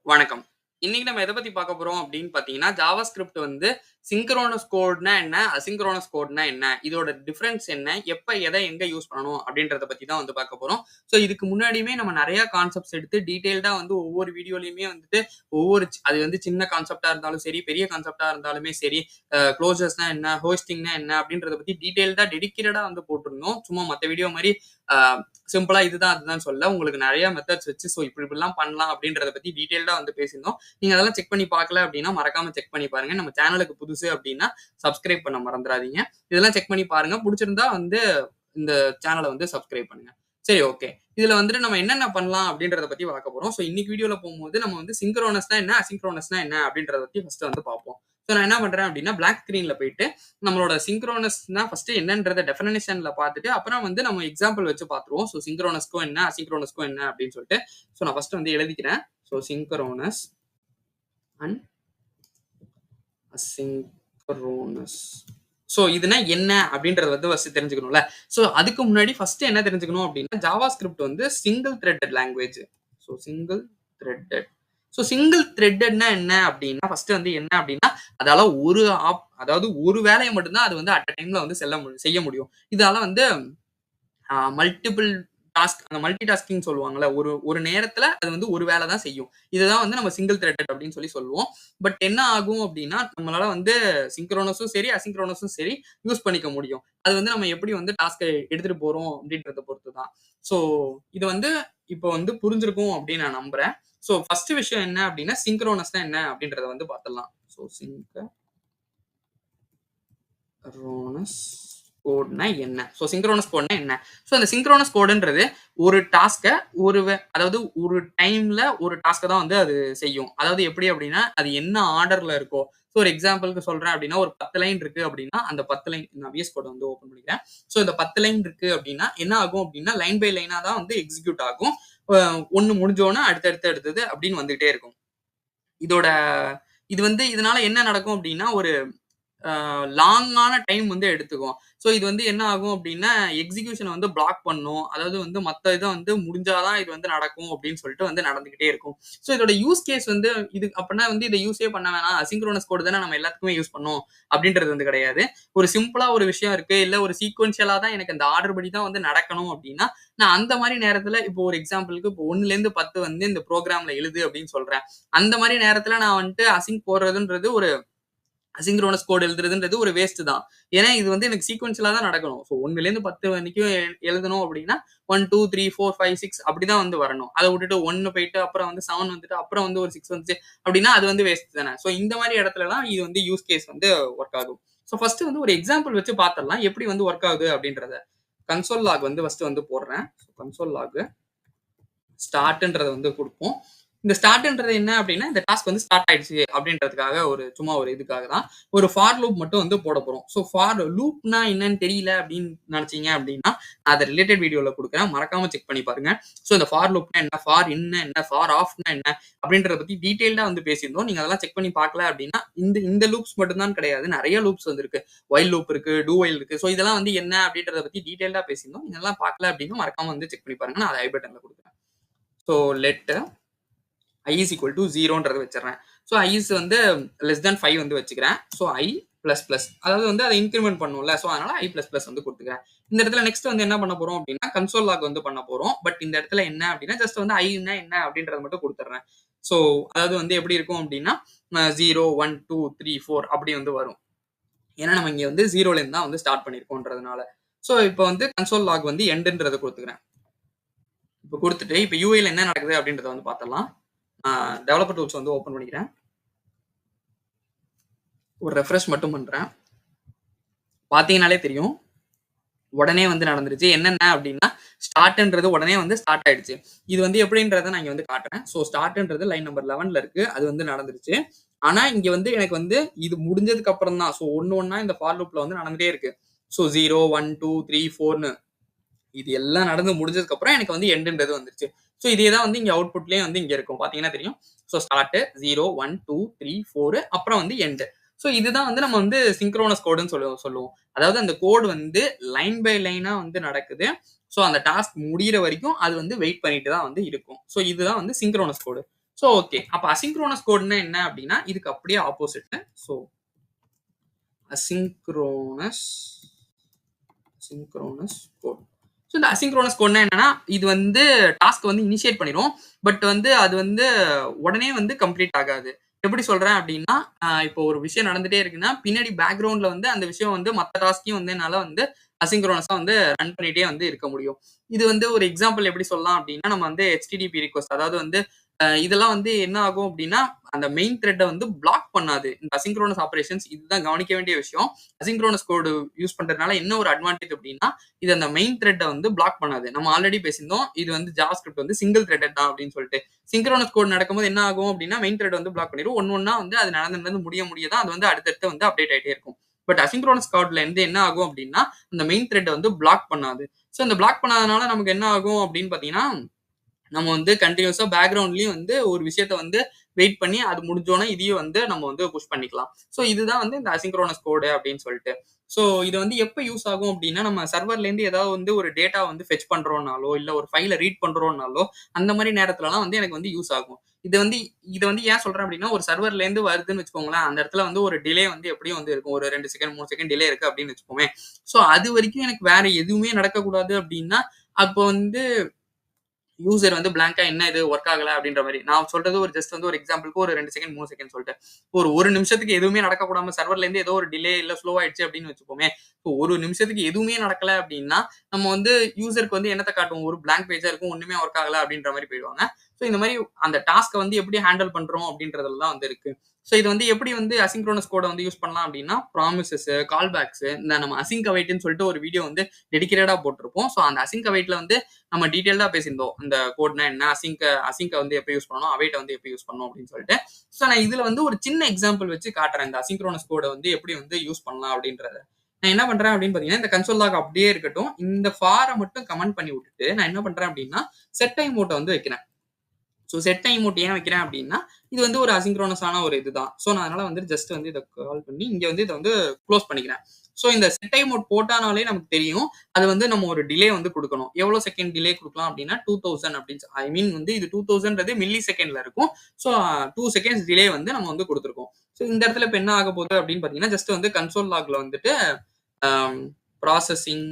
வணக்கம். இன்னைக்கு நம்ம எத பத்தி பார்க்க போறோம் அப்படின்னு பார்த்தீங்கன்னா, ஜாவாஸ்கிரிப்ட் வந்து சிங்க்ரோனஸ் கோட்னா என்ன? அசிங்க்ரோனஸ் கோட்னா என்ன? இதோட டிஃபரன்ஸ் என்ன? எப்ப எத எங்க யூஸ் பண்ணணும்? அப்படின்றத பத்தி தான் வந்து பார்க்க போறோம். ஸோ இதுக்கு முன்னாடியுமே நம்ம நெறைய கான்செப்ட்ஸ் எடுத்து டீட்டெயில்டா வந்து ஒவ்வொரு வீடியோலயுமே வந்துட்டு அது வந்து சின்ன கான்செப்ட்டா இருந்தாலும் சரி, பெரிய கான்செப்ட்டா இருந்தாலுமே சரி, க்ளோசர்ஸ்னா என்ன? ஹோஸ்டிங்னா என்ன? அப்படின்றத பத்தி டீட்டெயில்டா டெடிகேட்டடா வந்து போட்டிருந்தோம். சும்மா மத்த வீடியோ மாரி அ சிம்பிளா இதுதான், அதுதான் சொல்லல. உங்களுக்கு நெறைய மெத்தட்ஸ் வச்சு இப்படிலாம் பண்ணலாம் அப்படின்றத பத்தி டீட்டெயில்டா வந்து பேசியிருந்தோம். நீங்க அதெல்லாம் செக் பண்ணி பார்க்கல அப்படின்னா, மறக்காம செக் பண்ணி பாருங்க. நம்ம சேனலுக்கு புதுசு அப்படின்னா, சப்ஸ்கிரைப் பண்ண மறந்துறாதீங்க. இதெல்லாம் செக் பண்ணி பாருங்க. புடிச்சிருந்தா வந்து இந்த சேனல வந்து சப்ஸ்கிரைப் பண்ணுங்க. சரி, ஓகே. இதுல வந்துட்டு நம்ம என்னென்ன பண்ணலாம் அப்படின்றத பத்தி பார்க்க போறோம். இன்னைக்கு வீடியோல போம்போது நம்ம வந்து சிங்க்ரோனஸ்னா என்ன? அசிங்க்ரோனஸ்னா என்ன? அப்படின்றத பத்தி ஃபர்ஸ்ட் வந்து பார்ப்போம். நான் என்ன பண்றேன் அப்படின்னா, பிளாக் ஸ்கிரீன்ல போயிட்டு நம்மளோட சிங்க்ரோனஸ்னா ஃபர்ஸ்ட் என்னன்றத டெஃபினிஷன்ல பார்த்துட்டு, அப்புறம் வந்து நம்ம எக்ஸாம்பிள் வச்சு பார்த்துருவோம். சிங்க்ரோனஸ்க்கும் என்ன? அசிங்க்ரோனஸ்க்கும் என்ன? அப்படின்னு சொல்லிட்டு. நான் ஃபர்ஸ்ட் வந்து எழுதிக்கிறேன். Synchronous and asynchronous. இதுனா என்ன அப்படின்றத வந்து ஃபர்ஸ்ட் தெரிஞ்சுக்கணும்ல. அதுக்கு முன்னாடி ஃபர்ஸ்ட் என்ன தெரிஞ்சுக்கணும் அப்படின்னா, ஜாவாஸ்கிரிப்ட் வந்து single threaded language. Single threaded. Single த்ரெட்டட்னா என்ன அப்படின்னா, ஃபர்ஸ்ட் வந்து என்ன அப்படின்னா, அதால அதாவது ஒரு வேலைய மட்டும் தான் அது வந்து அட் அ டைம்ல வந்து செய்ய முடியும். இதால வந்து மல்டிபிள் டாஸ்க், அந்த மல்டி டாஸ்கிங் சொல்லுவாங்கல்ல. ஒரு ஒரு நேரத்துல அது வந்து ஒரு வேலை தான் செய்யும். இதுதான் வந்து நம்ம சிங்கிள் த்ரெட்டட் அப்படின்னு சொல்லுவோம். பட் என்ன ஆகும் அப்படின்னா, நம்மளால வந்து சிங்க்ரோனஸும் சரி, அசிங்க்ரோனஸும் சரி யூஸ் பண்ணிக்க முடியும். அது வந்து நம்ம எப்படி வந்து டாஸ்க்க எடுத்துட்டு போறோம் அப்படின்றத பொறுத்து தான். ஸோ இது வந்து இப்போ வந்து புரிஞ்சிருக்கும் அப்படின்னு நான் நம்புறேன். ஃபர்ஸ்ட் விஷயம் என்ன அப்படின்னா, சிங்க்ரோனஸ்னா என்ன அப்படின்றத வந்து பார்த்துடலாம். சிங்க்ரோனஸ் கோட்னா என்ன? சிங்க்ரோனஸ் கோட்னா என்ன? அந்த சிங்க்ரோனஸ் கோடுன்றது ஒரு டாஸ்க்க அதாவது ஒரு டைம்ல ஒரு டாஸ்க்க தான் வந்து அது செய்யும். அதாவது எப்படி அப்படின்னா, அது என்ன ஆர்டர்ல இருக்கோ. ஒரு எக்ஸாம்பிள்க்கு சொல்றேன் அப்படின்னா, ஒரு 10 லைன் இருக்கு அப்படின்னா, அந்த 10 லைன் நான் VS கோட வந்து ஓப்பன் பண்ணிக்கிறேன். இந்த 10 லைன் இருக்கு அப்படின்னா, என்ன ஆகும் அப்படின்னா, லைன் பை லைனா தான் வந்து எக்ஸிக்யூட் ஆகும். ஒண்ணு முடிஞ்சோன அடுத்தது அப்படின்னு வந்துட்டே இருக்கும். இது வந்து இதனால என்ன நடக்கும் அப்படின்னா, ஒரு லாங்கான டைம் வந்து எடுத்துக்கும். இது வந்து என்ன ஆகும் அப்டின்னா, எக்ஸிகியூஷன வந்து பிளாக் பண்ணும். அதாவது வந்து மத்த இத வந்து முடிஞ்சா தான் இது வந்து நடக்கும் அப்டின்னு சொல்லிட்டு வந்து நடந்துகிட்டே இருக்கும். இதோட யூஸ் கேஸ் வந்து இது அப்பன்னா வந்து இத யூஸே பண்ண வேணாம். அசிங்க்ரோனஸ் கோட் தானே நம்ம எல்லாத்துக்குமே யூஸ் பண்ணோம் அப்டின்றது வந்து கிடையாது. ஒரு சிம்பிளா ஒரு விஷயம் இருக்கு. இல்ல ஒரு சீக்வென்ஷியலா தான் எனக்கு அந்த ஆர்டர் படி தான் வந்து நடக்கணும் அப்டின்னா, நான் அந்த மாரி நேரத்துல இப்போ ஒரு எக்ஸாம்பிள்க்கு இப்போ 1லேருந்து 10 வந்து இந்த புரோகிராம்ல எழுது அப்டின்னு சொல்றேன். அந்த மாரி நேரத்துல நான் வந்துட்டு அசிங்க் போடுறதுன்றது ஒரு அசிங்க்ரோனஸ் கோட் எழுதுறதுன்றது ஒரு வேஸ்ட் தான். ஏன்னா இது வந்து எனக்கு சீக்வென்ஷியலா தான் நடக்கணும். 1லேருந்து 10 வரைக்கும் எழுதணும் அப்படின்னா 1, 2, 3, 4, 5, 6 அப்படிதான் வந்து வரணும். அத விட்டுட்டு 1 போயிட்டு அப்புறம் வந்து 7 வந்துட்டு அப்புறம் வந்து ஒரு 6 வந்துச்சு அப்படின்னா அது வந்து வேஸ்ட் தானே. இந்த மாரி இடத்துலலாம் இது வந்து யூஸ் கேஸ் வந்து ஒர்க் ஆகும். ஃபர்ஸ்ட் வந்து ஒரு எக்ஸாம்பிள் வச்சு பார்த்துடலாம். எப்படி வந்து ஒர்க் ஆகுது அப்படின்றத. கன்சோல் லாக் வந்து ஃபர்ஸ்ட் வந்து போடுறேன். கன்சோல் லாக் ஸ்டார்ட்ன்றத வந்து குடுப்போம். இந்த ஸ்டார்ட்ன்றது என்ன அப்படின்னா, இந்த டாஸ்க் வந்து ஸ்டார்ட் ஆயிடுச்சு அப்படின்றதுக்காக சும்மா ஒரு இதுக்காக தான். ஒரு ஃபார் லூப் மட்டும் வந்து போட போறோம். ஃபார் லூப்னா என்னன்னு தெரியல அப்படின்னு நினைச்சீங்க அப்படின்னா, நான் அத ரிலேட்டட் வீடியோல குடுக்குறேன். மறக்காம செக் பண்ணி பாருங்க. இந்த ஃபார் லூப்னா என்ன? ஃபார் இன்னா என்ன? ஃபார் ஆஃப்னா என்ன? அப்படின்றத பத்தி டீடைல்டா வந்து பேசியிருந்தோம். நீங்க அதெல்லாம் செக் பண்ணி பார்க்கல அப்படின்னா, இந்த இந்த லூப்ஸ் மட்டும் தான் கிடையாது. நெறைய லூப்ஸ் வந்து இருக்கு. வைல் லூப் இருக்கு, டூ வைல் இருக்கு. இதெல்லாம் வந்து என்ன அப்படின்றத பத்தி டீடைல்டா பேசியிருந்தோம். நீங்க அதெல்லாம் பார்க்கல அப்படின்னா, மறக்காம வந்து செக் பண்ணி பாருங்க. நான் அத ஐ பட்டன்ல குடுக்குறேன். Let I is equal to 0ன்றத வச்சிடுறேன். I is வந்து லெஸ் தென் 5 வந்து வச்சுக்கிறேன். I பிளஸ் பிளஸ் அதாவது வந்து அதை இன்கிரிமெண்ட் பண்ணும்ல. அதனால I பிளஸ் பிளஸ் வந்து கொடுத்துக்கிறேன். இந்த இடத்துல நெக்ஸ்ட் வந்து என்ன பண்ண போறோம் அப்படின்னா, கன்சோல் லாக் வந்து பண்ண போறோம். பட் இந்த இடத்துல என்ன அப்படின்னா, ஜஸ்ட் வந்து ஐன்னா என்ன அப்படின்றத மட்டும் கொடுத்துட்றேன். அதாவது வந்து எப்படி இருக்கும் அப்படின்னா 0, 1, 2, 3, 4 அப்படி வந்து வரும். ஏன்னா நம்ம இங்க வந்து 0ல இருந்து தான் வந்து ஸ்டார்ட் பண்ணியிருக்கோன்றதுனால. இப்போ வந்து கன்சோல் லாக் வந்து எண்டுன்றத கொடுத்துக்கிறேன். இப்போ கொடுத்துட்டு இப்போ UIல என்ன நடக்குது அப்படின்றத வந்து பார்த்தலாம். டெவலப்பர் டூல்ஸ் வந்து ஓப்பன் பண்ணிக்கிறேன். ஒரு ரெஃப்ரெஷ் மட்டும் பண்றேன். பார்த்தீங்கனாலே தெரியும். உடனே வந்து நடந்துருச்சு. என்னென்ன அப்படின்னா, ஸ்டார்ட்ன்றது உடனே வந்து ஸ்டார்ட் ஆயிடுச்சு. இது வந்து எப்படின்றத நான் இங்க வந்து காட்டுறேன். ஸ்டார்ட்ன்றது லைன் நம்பர் 11ல இருக்கு. அது வந்து நடந்துருச்சு. ஆனா இங்க வந்து எனக்கு வந்து இது முடிஞ்சதுக்கு அப்புறம் தான். ஒண்ணு ஒண்ணா இந்த ஃபார் லூப்ல வந்து நடந்துட்டே இருக்கு. 0, 1, 2, 3, 4ன்னு இது எல்லாம் நடந்து முடிஞ்சதுக்கு அப்புறம் எனக்கு வந்து எண்டுன்றது வந்துருச்சு. இதே தான் வந்து இங்க அவுட்புட்லயே வந்து இங்க இருக்கும். பார்த்தீங்கன்னா தெரியும். ஸ்டார்ட் 0, 1, 2, 3, 4 அப்புறம் வந்து எண்ட். இதுதான் வந்து நம்ம வந்து சிங்க்ரோனஸ் கோடுன்னு சொல்லுவோம். அதாவது அந்த கோட் வந்து லைன் பை லைனா வந்து நடக்குது. அந்த டாஸ்க் முடியிற வரைக்கும் அது வந்து வெயிட் பண்ணிட்டு தான் வந்து இருக்கும். இதுதான் வந்து சிங்க்ரோனஸ் கோடு. So okay. அப்ப அசிங்க்ரோனஸ் கோட்னா என்ன அப்படின்னா, இதுக்கு அப்படியே opposite. So asynchronous synchronous code. So இந்த அசிங்க்ரோனஸ் கோட்னா என்னன்னா, இது வந்து டாஸ்க் வந்து இனிஷியேட் பண்ணிரும். பட் வந்து அது வந்து உடனே வந்து கம்ப்ளீட் ஆகாது. எப்படி சொல்றேன் அப்படின்னா, இப்போ ஒரு விஷயம் நடந்துட்டே இருக்குன்னா, பின்னாடி பேக்கிரவுண்ட்ல வந்து அந்த விஷயம் வந்து மத்த டாஸ்க்கையும் வந்து என்னால வந்து அசிங்க்ரோனஸா வந்து ரன் பண்ணிட்டே வந்து இருக்க முடியும். இது வந்து ஒரு எக்ஸாம்பிள் எப்படி சொல்லலாம் அப்படின்னா, நம்ம வந்து HTTP ரிக்வெஸ்ட் அதாவது வந்து இதெல்லாம் வந்து என்ன ஆகும் அப்படின்னா, அந்த மெயின் த்ரெட்ட வந்து பிளாக் பண்ணாது. இந்த அசிங்க்ரோனஸ் ஆப்பரேஷன்ஸ் இதுதான் கவனிக்க வேண்டிய விஷயம். அசிங்க்ரோனஸ் கோட் யூஸ் பண்றதுனால என்ன ஒரு அட்வான்டேஜ் அப்படின்னா, இது அந்த மெயின் த்ரெட்ட வந்து பிளாக் பண்ணாது. நம்ம ஆல்ரெடி பேசியிருந்தோம். இது வந்து ஜாவாஸ்கிரிப்ட் வந்து சிங்கிள் த்ரெட்டட் தான் அப்படின்னு சொல்லிட்டு. சிங்க்ரோனஸ் கோட் நடக்கும்போது என்ன ஆகும் அப்படின்னா, மெயின் த்ரெட் வந்து பிளாக் பண்ணிரும். ஒண்ணா வந்து அது நடந்து முடிய தான் அது வந்து அடுத்தடுத்து வந்து அப்டேட் ஆயிட்டே இருக்கும். பட் அசிங்க்ரோனஸ் கோட்ல இருந்து என்ன ஆகும் அப்படின்னா, அந்த மெயின் த்ரெட்ட வந்து பிளாக் பண்ணாது. ஸோ இந்த பிளாக் பண்ணாதனால நமக்கு என்ன ஆகும் அப்படின்னு பார்த்தீங்கன்னா, நம்ம வந்து கன்டினியூஸா பேக்கிரவுண்ட்லயும் வந்து ஒரு விஷயத்த வந்து வெயிட் பண்ணி அது முடிஞ்சோனே இதையும் வந்து நம்ம வந்து புஷ் பண்ணிக்கலாம். ஸோ இதுதான் வந்து இந்த அசிங்க்ரோனஸ் கோடு அப்படின்னு சொல்லிட்டு. ஸோ இது வந்து எப்ப யூஸ் ஆகும் அப்படின்னா, நம்ம சர்வர்லேருந்து ஏதாவது வந்து ஒரு டேட்டா வந்து ஃபெச் பண்றோம்னாலோ, இல்ல ஒரு ஃபைல ரீட் பண்றோம்னாலோ, அந்த மாரி நேரத்துலலாம் வந்து எனக்கு வந்து யூஸ் ஆகும். இத வந்து ஏன் சொல்றேன் அப்படின்னா, ஒரு சர்வர்லேருந்து வருதுன்னு வச்சுக்கோங்களேன், அந்த இடத்துல வந்து ஒரு டிலே வந்து எப்படியும் வந்து இருக்கும். ஒரு 2 செகண்ட், 3 செகண்ட் டிலே இருக்கு அப்படின்னு வச்சுக்கோமே. ஸோ அது வரைக்கும் எனக்கு வேற எதுவுமே நடக்கக்கூடாது அப்படின்னா, அப்போ வந்து யூசர் வந்து பிளாங்க்கா என்ன இது ஒர்க் ஆகல அப்படின்ற மாரி. நான் சொல்றது ஒரு ஜஸ்ட் வந்து ஒரு எக்ஸாம்பிள்க்கு ஒரு 2 செகண்ட், 3 செகண்ட் சொல்லிட்டேன். ஒரு 1 நிமிஷத்துக்கு எதுவுமே நடக்கக்கூடாம சர்வர்ல இருந்து ஏதோ ஒரு டிலே இல்ல ஸ்லோ ஆயிடுச்சு அப்படின்னு வச்சுப்போமே. இப்போ 1 நிமிஷத்துக்கு எதுவுமே நடக்கல அப்படின்னா, நம்ம வந்து யூசருக்கு வந்து என்னத்த காட்டுவோம்? ஒரு பிளாங்க் பேஜா இருக்கும். ஒண்ணுமே ஒர்க் ஆகல அப்படின்ற மாரி போயிடுவாங்க. ஸோ இந்த மாரி அந்த டாஸ்க்க வந்து எப்படி ஹேண்டில் பண்றோம் அப்படின்றதுல தான் வந்து இருக்கு. ஸோ இது வந்து எப்படி வந்து அசிங்க்ரோனஸ் கோட வந்து யூஸ் பண்ணலாம் அப்படின்னா, ப்ராமிசஸ், கால் பேக்ஸ் இந்த நம்ம அசிங்க் அவைட்ன்னு சொல்லிட்டு ஒரு வீடியோ வந்து டெடிகேட்டடா போட்டிருப்போம். ஸோ அந்த அசிங்க் அவைட்ல வந்து நம்ம டீடைல்டா பேசியிருந்தோம். இந்த கோட்னா என்ன? அசிங்க வந்து எப்ப யூஸ் பண்ணணும்? அவைட்ட வந்து எப்ப யூஸ் பண்ணணும்? அப்படின்னு சொல்லிட்டு. ஸோ நான் இதுல வந்து ஒரு சின்ன எக்ஸாம்பிள் வச்சு காட்டுறேன். இந்த அசிங்க்ரோனஸ் கோட வந்து எப்படி வந்து யூஸ் பண்ணலாம் அப்படின்றத. நான் என்ன பண்றேன் அப்படின்னு பார்த்தீங்கன்னா, இந்த கன்சோல் லாக் அப்படியே இருக்கட்டும். இந்த ஃபார மட்டும் கமெண்ட் பண்ணி விட்டுட்டு, நான் என்ன பண்றேன் அப்படின்னா, செட் டைம் மோட்ட வந்து வைக்கிறேன். ஸோ செட் டைம் மோட் ஏன் வைக்கிறேன் அப்படின்னா, இது வந்து ஒரு அசிங்க்ரோனஸான ஒரு இதுதான். ஸோ நான் அதனால வந்து ஜஸ்ட் வந்து இத கால் பண்ணி, இங்க வந்து இத வந்து குளோஸ் பண்ணிக்கிறேன். ஸோ இந்த செட் டைம் மோட் போட்டானாலே நமக்கு தெரியும். அது வந்து நம்ம ஒரு டிலே வந்து குடுக்கணும். எவ்வளோ செகண்ட் டிலே குடுக்கலாம் அப்படின்னா, 2000 அப்படின்னு ஐ மீன் வந்து இது 2000ன்றது மில்லி செகண்ட்ல இருக்கும். ஸோ 2 செகண்ட்ஸ் டிலே வந்து நம்ம வந்து குடுத்துருக்கோம். ஸோ இந்த இடத்துல இப்ப என்ன ஆக போகுது அப்படின்னு பார்த்தீங்கன்னா, ஜஸ்ட் வந்து கன்சோல் லாக்ல வந்துட்டு அம் ப்ராசஸிங்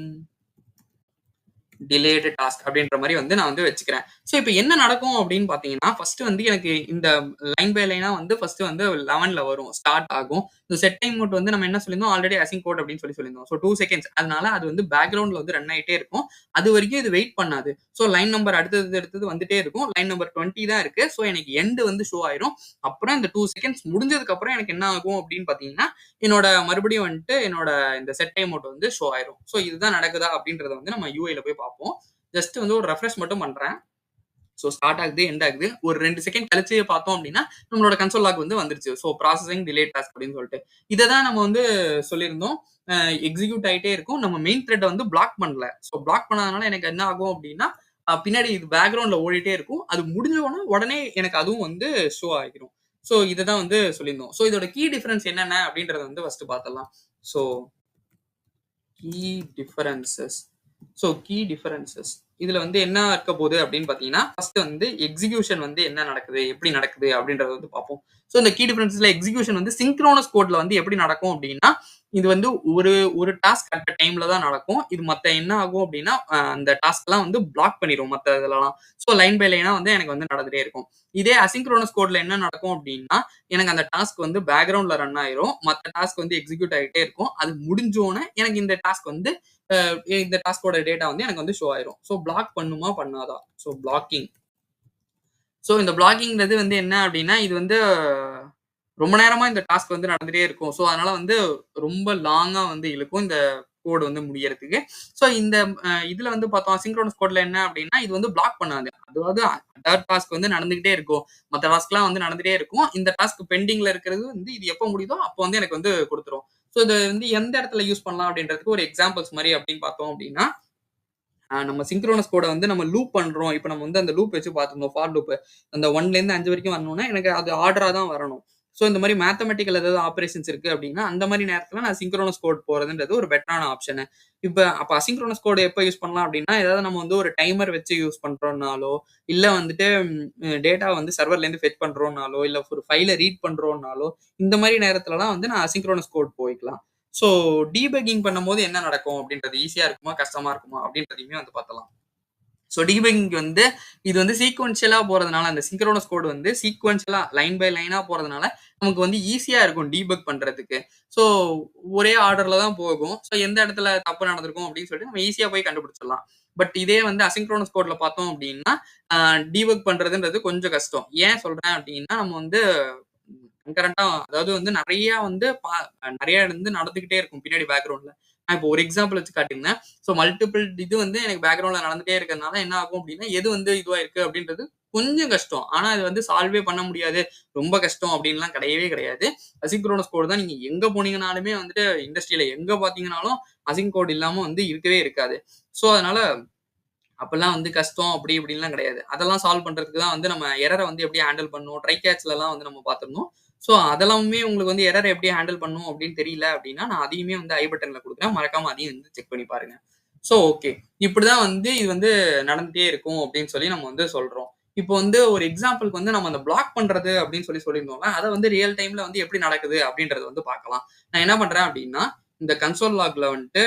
டிலேடு டாஸ்க் அப்படின்ற மாரி வந்து நான் வந்து வச்சுக்கிறேன். ஸோ இப்ப என்ன நடக்கும் அப்படின்னு பார்த்தீங்கன்னா, ஃபர்ஸ்ட் வந்து எனக்கு இந்த லைன் பை லைனா வந்து ஃபர்ஸ்ட் வந்து 11ல வரும். ஸ்டார்ட் ஆகும். இந்த செட் டைம் மோட் வந்து நம்ம என்ன சொல்லியிருந்தோம், ஆல்ரெடி அசிங் கோட் அப்படின்னு சொல்லியிருந்தோம். So 2 seconds. அதனால அது வந்து பேக்கிரவுண்ட்ல வந்து ரன் ஆயிட்டே இருக்கும். அது வரைக்கும் இது வெயிட் பண்ணாது. ஸோ லைன் நம்பர் அடுத்தது வந்துட்டே இருக்கும். லைன் நம்பர் 20 தான் இருக்கு. ஸோ எனக்கு எண்ட் வந்து ஷோ ஆயிரும். அப்புறம் இந்த 2 செகண்ட்ஸ் முடிஞ்சதுக்கு அப்புறம் எனக்கு என்ன ஆகும் அப்படின்னு பார்த்தீங்கன்னா, என்னோட மறுபடியும் வந்துட்டு என்னோட இந்த செட் டைம் மோட் வந்து ஷோ ஆயிரும். ஸோ இதுதான் நடக்குதா அப்படின்றத வந்து நம்ம யூஐல போய் பார்ப்போம். ஜஸ்ட் வந்து ஒரு ரெஃப்ரெஷ் மட்டும் பண்றேன். ஸோ ஸ்டார்ட் ஆகுது, எண்ட் ஆகுது. ஒரு 2 செகண்ட் கழிச்சு பார்த்தோம் அப்படின்னா, நம்மளோட கன்சோல் லாக் வந்து வந்துருச்சு. ஸோ ப்ராசஸிங் டிலேட் டாஸ்க் அப்படின்னு சொல்லிட்டு. இத தான் நம்ம வந்து சொல்லியிருந்தோம். எக்ஸிக்யூட் ஆயிட்டே இருக்கும். நம்ம மெயின் த்ரெட்ட வந்து பிளாக் பண்ணல. ஸோ பிளாக் பண்ணாதனால எனக்கு என்ன ஆகும் அப்படின்னா, பின்னாடி இது பேக்கிரவுண்ட்ல ஓடிட்டே இருக்கும். அது முடிஞ்ச உடனே எனக்கு அதுவும் வந்து ஷோ ஆகிரும். ஸோ இத தான் வந்து சொல்லியிருந்தோம். ஸோ இதோட கீ டிஃபரன்ஸ் என்னென்ன அப்படின்றத வந்து ஃபர்ஸ்ட் பார்த்தரலாம். So key differences. Key differences. இதுல வந்து என்ன இருக்க போகுது அப்படின்னு பார்த்தீங்கன்னா, ஃபர்ஸ்ட் வந்து எக்ஸிகியூஷன் வந்து என்ன நடக்குது? எப்படி நடக்குது? அப்படின்றத வந்து பார்ப்போம். இந்த கீ டிஃபரன்ஸ்ல எக்ஸிகியூஷன் வந்து சிங்க்ரோனஸ் கோட்ல வந்து எப்படி நடக்கும் அப்படின்னா, இது வந்து ஒரு ஒரு டாஸ்க் அட் அ டைம்ல தான் நடக்கும். இது மத்த என்ன ஆகும் அப்படின்னா, அந்த டாஸ்க்லாம் வந்து பிளாக் பண்ணிரும் மத்த இதுலலாம். லைன் பை லைனா வந்து எனக்கு வந்து நடந்துட்டே இருக்கும். இதே அசிங்க்ரோனஸ் கோட்ல என்ன நடக்கும் அப்படின்னா, எனக்கு அந்த டாஸ்க் வந்து பேக்கிரவுண்ட்ல ரன் ஆயிரும். மத்த டாஸ்க் வந்து எக்ஸிக்யூட் ஆயிட்டே இருக்கும். அது முடிஞ்சோனே எனக்கு இந்த டாஸ்க் வந்து இந்த டாஸ்க்கோட டேட்டா வந்து எனக்கு வந்து ஷோ ஆயிரும். பிளாக் பண்ணுமா? பண்ணாதா? பிளாக்கிங். இந்த பிளாக்கிங்ன்றது வந்து என்ன அப்டின்னா, இது வந்து ரொம்ப நேரமா இந்த டாஸ்க் வந்து நடந்துட்டே இருக்கும். அதனால வந்து ரொம்ப லாங்கா வந்து இழுக்கும் இந்த கோட் வந்து முடியறதுக்கு. இந்த இதுல வந்து பார்த்தோம் அசிங்க்ரோனஸ் கோட்ல என்ன அப்டின்னா, இது வந்து பிளாக் பண்ணாது. அதாவது அதர் டாஸ்க் வந்து நடந்துகிட்டே இருக்கும். மத்த டாஸ்க்லாம் வந்து நடந்துட்டே இருக்கும். இந்த டாஸ்க் பெண்டிங்ல இருக்கிறது வந்து இது எப்ப முடியுதோ அப்போ வந்து எனக்கு வந்து குடுத்துரும். இத வந்து எந்த இடத்துல யூஸ் பண்ணலாம் அப்டின்றதுக்கு ஒரு எக்ஸாம்பிள்ஸ் மாரி அப்டின்னு பார்த்தோம் அப்டின்னா, நம்ம சிங்க்ரோனஸ் கோட வந்து நம்ம லூப் பண்றோம். இப்ப நம்ம வந்து அந்த லூப் வச்சு பார்த்திருந்தோம். For loop. அந்த 1லேருந்து 5 வரைக்கும் வரணும்னா, எனக்கு அது ஆர்டரா தான் வரணும். ஸோ இந்த மாரி மேத்தமேட்டிக்கல் ஏதாவது ஆப்பரேஷன்ஸ் இருக்கு அப்படின்னா, அந்த மாரி நேரத்துல நான் சிங்க்ரோனஸ் கோட் போறதுன்றது ஒரு பெட்டரான ஆப்ஷனு. அப்ப அசிங்க்ரோனஸ் கோட் எப்ப யூஸ் பண்ணலாம் அப்படின்னா, ஏதாவது நம்ம வந்து ஒரு டைமர் வச்சு யூஸ் பண்றோம்னாலோ, இல்ல வந்துட்டு டேட்டா வந்து சர்வர்லேருந்து ஃபெட்ச் பண்றோம்னாலோ, இல்ல ஒரு ஃபைல ரீட் பண்றோம்னாலோ, இந்த மாரி நேரத்துலலாம் வந்து நான் அசிங்க்ரோனஸ் கோட் போய்க்கலாம். ஸோ டீபக்கிங் பண்ணும்போது என்ன நடக்கும் அப்படின்றது ஈஸியா இருக்குமா? கஷ்டமா இருக்குமா? அப்படின்றதையுமே வந்து பார்த்தலாம். ஸோ டீபக்கிங் வந்து இது வந்து சீக்வென்ஷியலா போறதுனால, அந்த சிங்க்ரோனஸ் கோட் வந்து சீக்வென்ஷியலா லைன் பை லைனா போறதுனால, நமக்கு வந்து ஈஸியா இருக்கும் டீபக் பண்றதுக்கு. ஸோ ஒரே ஆர்டர்ல தான் போகும். ஸோ எந்த இடத்துல தப்பு நடந்திருக்கும் அப்படின்னு சொல்லிட்டு நம்ம ஈஸியா போய் கண்டுபிடிச்சிடலாம். பட் இதே வந்து அசிங்க்ரோனஸ் கோட்ல பார்த்தோம் அப்படின்னா, அ டீபக் பண்றதுன்றது கொஞ்சம் கஷ்டம். ஏன் சொல்றேன் அப்படின்னா, நம்ம வந்து கன்கரன்ட்டா அதாவது வந்து நெறைய வந்து நடந்துகிட்டே இருக்கும் பின்னாடி பேக்கிரவுண்ட்ல. நான் இப்போ ஒரு எக்ஸாம்பிள் வச்சு காட்டியிருந்தேன். ஸோ மல்டிபிள் இது வந்து எனக்கு பேக்கிரவுண்ட்ல நடந்துட்டே இருக்கிறதுனால என்ன ஆகும் அப்டின்னா, எது வந்து இதுவாயிருக்கு அப்டின்றது கொஞ்சம் கஷ்டம். ஆனா அது வந்து சால்வே பண்ண முடியாது. ரொம்ப கஷ்டம் அப்டின்லாம் கிடையவே கிடையாது. அசின்க்ரோனஸ் கோட் தான் நீங்க எங்க போனீங்கனாலுமே வந்துட்டு இண்டஸ்ட்ரியில எங்க பார்த்தீங்கனாலும், அசின் கோட் இல்லாம வந்து இருக்கவே இருக்காது. ஸோ அதனால அப்பல்லாம் வந்து கஷ்டம் அப்படி இப்படின்லாம் கிடையாது. அதெல்லாம் சால்வ் பண்றதுக்கு தான் வந்து நம்ம எரர வந்து எப்படி ஹேண்டில் பண்ணணும், ட்ரை கேட்ச்லலாம் வந்து நம்ம பார்த்துருந்தோம். ஸோ அதெல்லாமே உங்களுக்கு வந்து எரர எப்படி ஹேண்டில் பண்ணணும் அப்படின்னு தெரியல அப்படின்னா, நான் அதையுமே வந்து ஐ பட்டன்ல குடுக்குறேன். மறக்காம அதையும் வந்து செக் பண்ணி பாருங்க. So okay. இப்படிதான் வந்து இது வந்து நடந்துட்டே இருக்கும் அப்படின்னு சொல்லி நம்ம வந்து சொல்றோம். இப்போ வந்து ஒரு எக்ஸாம்பிள்க்கு வந்து நம்ம அந்த பிளாக் பண்றது அப்படின்னு சொல்லியிருந்தோம்ல, அத வந்து ரியல் டைம்ல வந்து எப்படி நடக்குது அப்படின்றத வந்து பார்க்கலாம். நான் என்ன பண்றேன் அப்படின்னா, இந்த கன்சோல் லாக்ல வந்துட்டு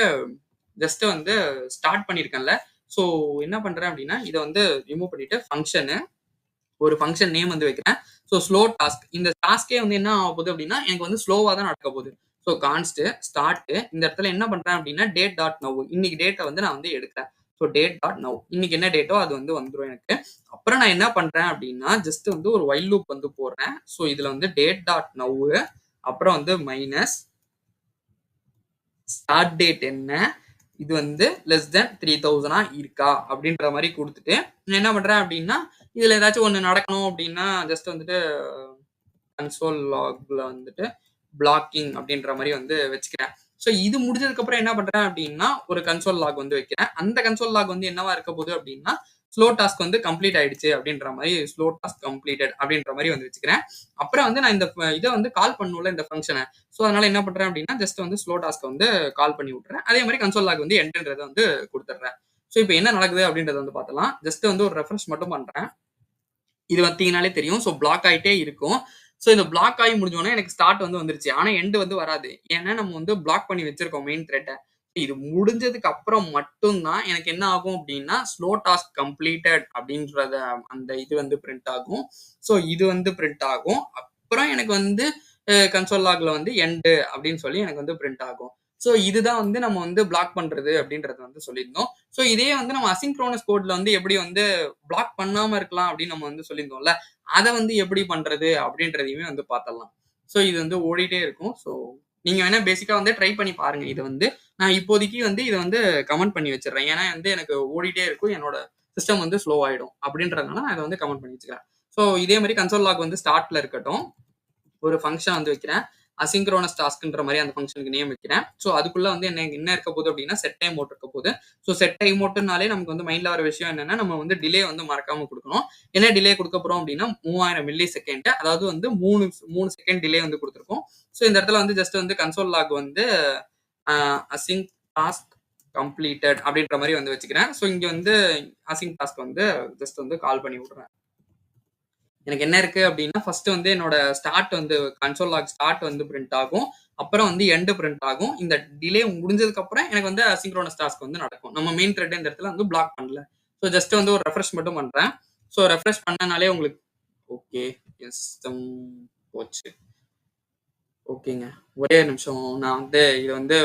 ஜஸ்ட் வந்து ஸ்டார்ட் பண்ணியிருக்கேன்ல, ஸோ என்ன பண்றேன் அப்படின்னா, இத வந்து ரிமூவ் பண்ணிட்டு ஒரு ஃபங்ஷன் நேம் வந்து வைக்கிறேன். So slow task. இந்த டாஸ்க்கே வந்து என்ன ஆகப்போகுது அப்படின்னா, எனக்கு வந்து ஸ்லோவா தான் நடக்க போகுது. ஸோ கான்ஸ்ட் ஸ்டார்ட் இந்த இடத்துல என்ன பண்றேன் அப்படின்னா, டேட் டாட் நவ் இன்னைக்கு டேட்ட வந்து நான் வந்து எடுக்கிறேன். ஸோ டேட் டாட் நவ் இன்னைக்கு என்ன டேட்டோ அது வந்து வந்துரும் எனக்கு. அப்புறம் நான் என்ன பண்றேன் அப்படின்னா, ஜஸ்ட் வந்து ஒரு வைல் லூப் வந்து போடுறேன். ஸோ இதுல வந்து டேட் டாட் நவ் அப்புறம் வந்து மைனஸ் ஸ்டார்ட் டேட் என்ன? இது வந்து லெஸ் தென் 3000 இருக்கா? அப்படின்ற மாரி குடுத்துட்டு, நான் என்ன பண்றேன் அப்படின்னா, இதுல ஏதாச்சும் ஒண்ணு நடக்கணும் அப்படின்னா, ஜஸ்ட் வந்துட்டு கன்சோல் லாக்ல வந்துட்டு பிளாக்கிங் அப்படின்ற மாரி வந்து வச்சுக்கிறேன். ஸோ இது முடிஞ்சதுக்கு அப்புறம் என்ன பண்றேன் அப்படின்னா, ஒரு கன்சோல் லாக் வந்து வைக்கிறேன். அந்த கன்சோல் லாக் வந்து என்னவா இருக்க போகுது அப்படின்னா, ஸ்லோ டாஸ்க் வந்து கம்ப்ளீட் ஆயிடுச்சு அப்படின்ற மாரி ஸ்லோ டாஸ்க் கம்ப்ளீட்டட் அப்படின்ற மாரி வந்து வச்சுக்கிறேன். அப்புறம் வந்து நான் இந்த இத வந்து கால் பண்ணணும்ல இந்த ஃபங்ஷன. ஸோ அதனால என்ன பண்றேன் அப்படின்னா, ஜஸ்ட் வந்து ஸ்லோ டாஸ்க்க வந்து கால் பண்ணி விட்டுறேன். அதே மாரி கன்சோல் லாக் வந்து எண்டுன்றத வந்து குடுத்துடுறேன். ஸோ இப்ப என்ன நடக்குது அப்படின்றத வந்து பார்த்தலாம். ஜஸ்ட் வந்து ஒரு ரெஃப்ரெஷ் மட்டும் பண்றேன். இது பார்த்தீங்கனாலே தெரியும். ஸோ பிளாக் ஆயிட்டே இருக்கும். ஸோ இந்த பிளாக் ஆகி முடிஞ்சோனே எனக்கு ஸ்டார்ட் வந்து வந்துருச்சு. ஆனா எண்ட் வந்து வராது. ஏன்னா நம்ம வந்து பிளாக் பண்ணி வச்சிருக்கோம் மெயின் த்ரெட்ட. இது முடிஞ்சதுக்கு அப்புறம் மட்டும் தான் எனக்கு என்ன ஆகும் அப்டின்னா, ஸ்லோ டாஸ்க் கம்ப்ளீட்டட் அப்டின்றத அந்த இது வந்து பிரிண்ட் ஆகும். ஸோ இது வந்து பிரிண்ட் ஆகும். அப்புறம் எனக்கு வந்து கன்சோல் லாக்ல வந்து எண்ட் அப்டின்னு சொல்லி எனக்கு வந்து பிரிண்ட் ஆகும். ஸோ இதுதான் வந்து நம்ம வந்து பிளாக் பண்றது அப்டின்றத வந்து சொல்லியிருந்தோம். ஸோ இதே வந்து நம்ம அசின்க்ரோனஸ் கோட்ல வந்து எப்படி வந்து பிளாக் பண்ணாம இருக்கலாம் அப்படின்னு நம்ம வந்து சொல்லியிருந்தோம்ல. அத வந்து எப்படி பண்றது அப்படின்றதையுமே வந்து பாத்துரலாம். ஸோ இது வந்து ஓடிட்டே இருக்கும். ஸோ நீங்க வேணா பேசிக்கா வந்து ட்ரை பண்ணி பாருங்க. இது வந்து நான் இப்போதைக்கு வந்து இத வந்து கமெண்ட் பண்ணி வச்சுடுறேன். ஏன்னா வந்து எனக்கு ஓடிட்டே இருக்கும். என்னோட சிஸ்டம் வந்து ஸ்லோ ஆயிடும். அப்படின்றதுனால நான் இத வந்து கமெண்ட் பண்ணி வச்சுக்கிறேன். ஸோ இதே மாரி கன்சோல் லாக் வந்து ஸ்டார்ட்ல இருக்கட்டும். ஒரு ஃபங்ஷன் வந்து வைக்கிறேன். அசின்க்ரோனஸ் டாஸ்க்ன்ற மாரி அந்த ஃபங்ஷனுக்கு நேம் வைக்கிறேன். ஸோ அதுக்குள்ள வந்து என்ன இருக்க போகுது அப்டின்னா, செட் டைம் அவுட் இருக்க போகுது. ஸோ செட் டைம் அவுட்னாலே நமக்கு வந்து மைண்ட்ல வர விஷயம் என்னன்னா, நம்ம வந்து டிலே வந்து மறக்காம குடுக்கணும். என்ன டிலே குடுக்க போறோம் அப்டின்னா, 3000 மில்லி செகண்ட் அதாவது வந்து 3 செகண்ட் டிலே வந்து குடுத்துருக்கோம். ஸோ இந்த இடத்துல வந்து ஜஸ்ட் வந்து கன்சோல் லாக் வந்து அ அசின் டாஸ்க் கம்ப்ளீட்டட் அப்டின்ற மாரி வந்து வச்சுக்கிறேன். ஸோ இங்க வந்து அசின் டாஸ்க் வந்து ஜஸ்ட் வந்து கால் பண்ணி விடுறேன். எனக்கு என்ன இருக்கு அப்டின்னா, ஃபர்ஸ்ட் வந்து என்னோட ஸ்டார்ட் வந்து கன்சோல் லாக் ஸ்டார்ட் வந்து பிரிண்ட் ஆகும். அப்புறம் வந்து எண்ட் பிரிண்ட் ஆகும். இந்த டிலே முடிஞ்சதுக்கு அப்புறம் எனக்கு வந்து அசின்க்ரோனஸ் டாஸ்க் வந்து நடக்கும். நம்ம மெயின் த்ரெட் இந்த இடத்துல வந்து பிளாக் பண்ணல. ஸோ ஜஸ்ட் வந்து ஒரு ரெஃப்ரெஷ் மட்டும் பண்றேன். ஸோ ரெஃப்ரெஷ் பண்ணனாலே உங்களுக்கு ஓகே. எஸ் போச்சு. ஓகேங்க. ஒரே ஒரு நிமிஷம். நான் வந்து இது வந்து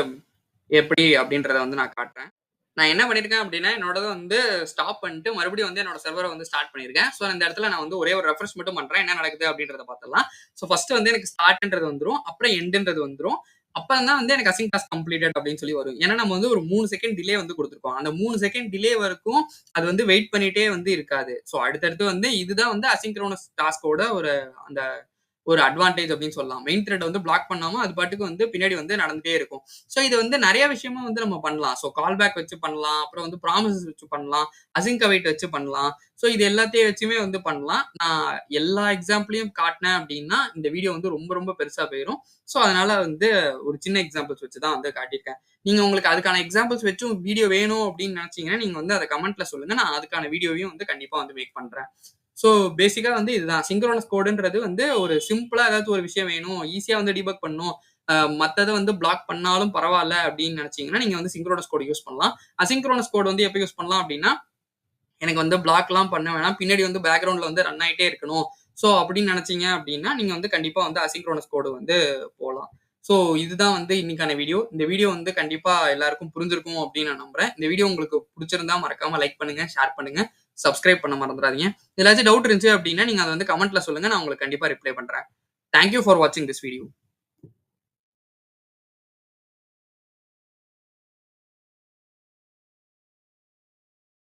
எப்படி அப்படின்றத வந்து நான் காட்டுறேன். நான் என்ன பண்ணியிருக்கேன் அப்படின்னா, என்னோடத வந்து ஸ்டாப் பண்ணிட்டு மறுபடியும் வந்து என்னோட சர்வர வந்து ஸ்டார்ட் பண்ணியிருக்கேன். ஸோ இந்த இடத்துல நான் வந்து ஒரே ஒரு ரெஃப்ரெஷ் மட்டும் பண்றேன். என்ன நடக்குது அப்படின்றத பார்த்துடலாம். ஸோ ஃபர்ஸ்ட் வந்து எனக்கு ஸ்டார்ட்ன்றது வந்துரும். அப்புறம் எண்டுன்றது வந்துரும். அப்புறம் தான் வந்து எனக்கு அசின் டாஸ்க் கம்ப்ளீட்டட் அப்படின்னு சொல்லி வரும். ஏன்னா நம்ம வந்து ஒரு 3 செகண்ட் டிலே வந்து குடுத்துருக்கோம். அந்த 3 செகண்ட் டிலே வரைக்கும் அது வந்து வெயிட் பண்ணிட்டே வந்து இருக்காது. ஸோ அடுத்தடுத்து வந்து இதுதான் வந்து அசின்க்ரோனஸ் டாஸ்க்கோட ஒரு அந்த ஒரு அட்வான்டேஜ் அப்படின்னு சொல்லலாம். மெயின் த்ரெட் வந்து பிளாக் பண்ணாம அது பாட்டுக்கு வந்து பின்னாடி வந்து நடந்துட்டே இருக்கும். ஸோ இது வந்து நெறைய விஷயமா வந்து நம்ம பண்ணலாம். ஸோ கால் பேக் வச்சு பண்ணலாம். அப்புறம் வந்து ப்ராமிசஸ் வச்சு பண்ணலாம். அசிங்க் அவைட் வச்சு பண்ணலாம். ஸோ இது எல்லாத்தையும் வச்சுமே வந்து பண்ணலாம். நான் எல்லா எக்ஸாம்பிளையும் காட்டுனேன் அப்படின்னா, இந்த வீடியோ வந்து ரொம்ப ரொம்ப பெருசா போயிரும். ஸோ அதனால வந்து ஒரு சின்ன எக்ஸாம்பிள்ஸ் வச்சு தான் வந்து காட்டியிருக்கேன். நீங்க உங்களுக்கு அதுக்கான எக்ஸாம்பிள்ஸ் வச்சும் வீடியோ வேணும் அப்படின்னு நெனச்சீங்கன்னா, நீங்க வந்து அத கமெண்ட்ல சொல்லுங்க. நான் அதுக்கான வீடியோவையும் வந்து கண்டிப்பா வந்து மேக் பண்றேன். ஸோ பேசிக்கா வந்து இதுதான். சிங்க்ரோனஸ் கோடுன்றது வந்து ஒரு சிம்பிளா ஏதாச்சும் ஒரு விஷயம் வேணும். ஈஸியா வந்து டீபக் பண்ணணும். அ மத்தத வந்து பிளாக் பண்ணாலும் பரவால்ல அப்படின்னு நெனச்சீங்கன்னா, நீங்க வந்து சிங்க்ரோனஸ் கோட் யூஸ் பண்ணலாம். அசிங்க்ரோனஸ் கோட் வந்து எப்ப யூஸ் பண்ணலாம் அப்படின்னா, எனக்கு வந்து பிளாக்லாம் பண்ண வேணாம். பின்னாடி வந்து பேக்கிரவுண்ட்ல வந்து ரன் ஆயிட்டே இருக்கணும். ஸோ அப்படின்னு நெனச்சீங்க அப்படின்னா, நீங்க வந்து கண்டிப்பா வந்து அசிங்க்ரோனஸ் கோடு வந்து போலாம். ஸோ இதுதான் வந்து இன்னைக்கான வீடியோ. இந்த வீடியோ வந்து கண்டிப்பா எல்லாருக்கும் புரிஞ்சிருக்கும் அப்படின்னு நான் நம்புறேன். இந்த வீடியோ உங்களுக்கு புடிச்சிருந்தா மறக்காம லைக் பண்ணுங்க, ஷேர் பண்ணுங்க, சப்ஸ்கிரைப் பண்ண மறந்துறாதீங்க. ஏதாச்சும் டவுட் இருந்துச்சு அப்படின்னா, நீங்க அத வந்து கமெண்ட்ல சொல்லுங்க. நான் உங்களுக்கு கண்டிப்பா ரிப்ளை பண்றேன். தேங்க் யூ ஃபார் வாட்சிங் திஸ் வீடியோ.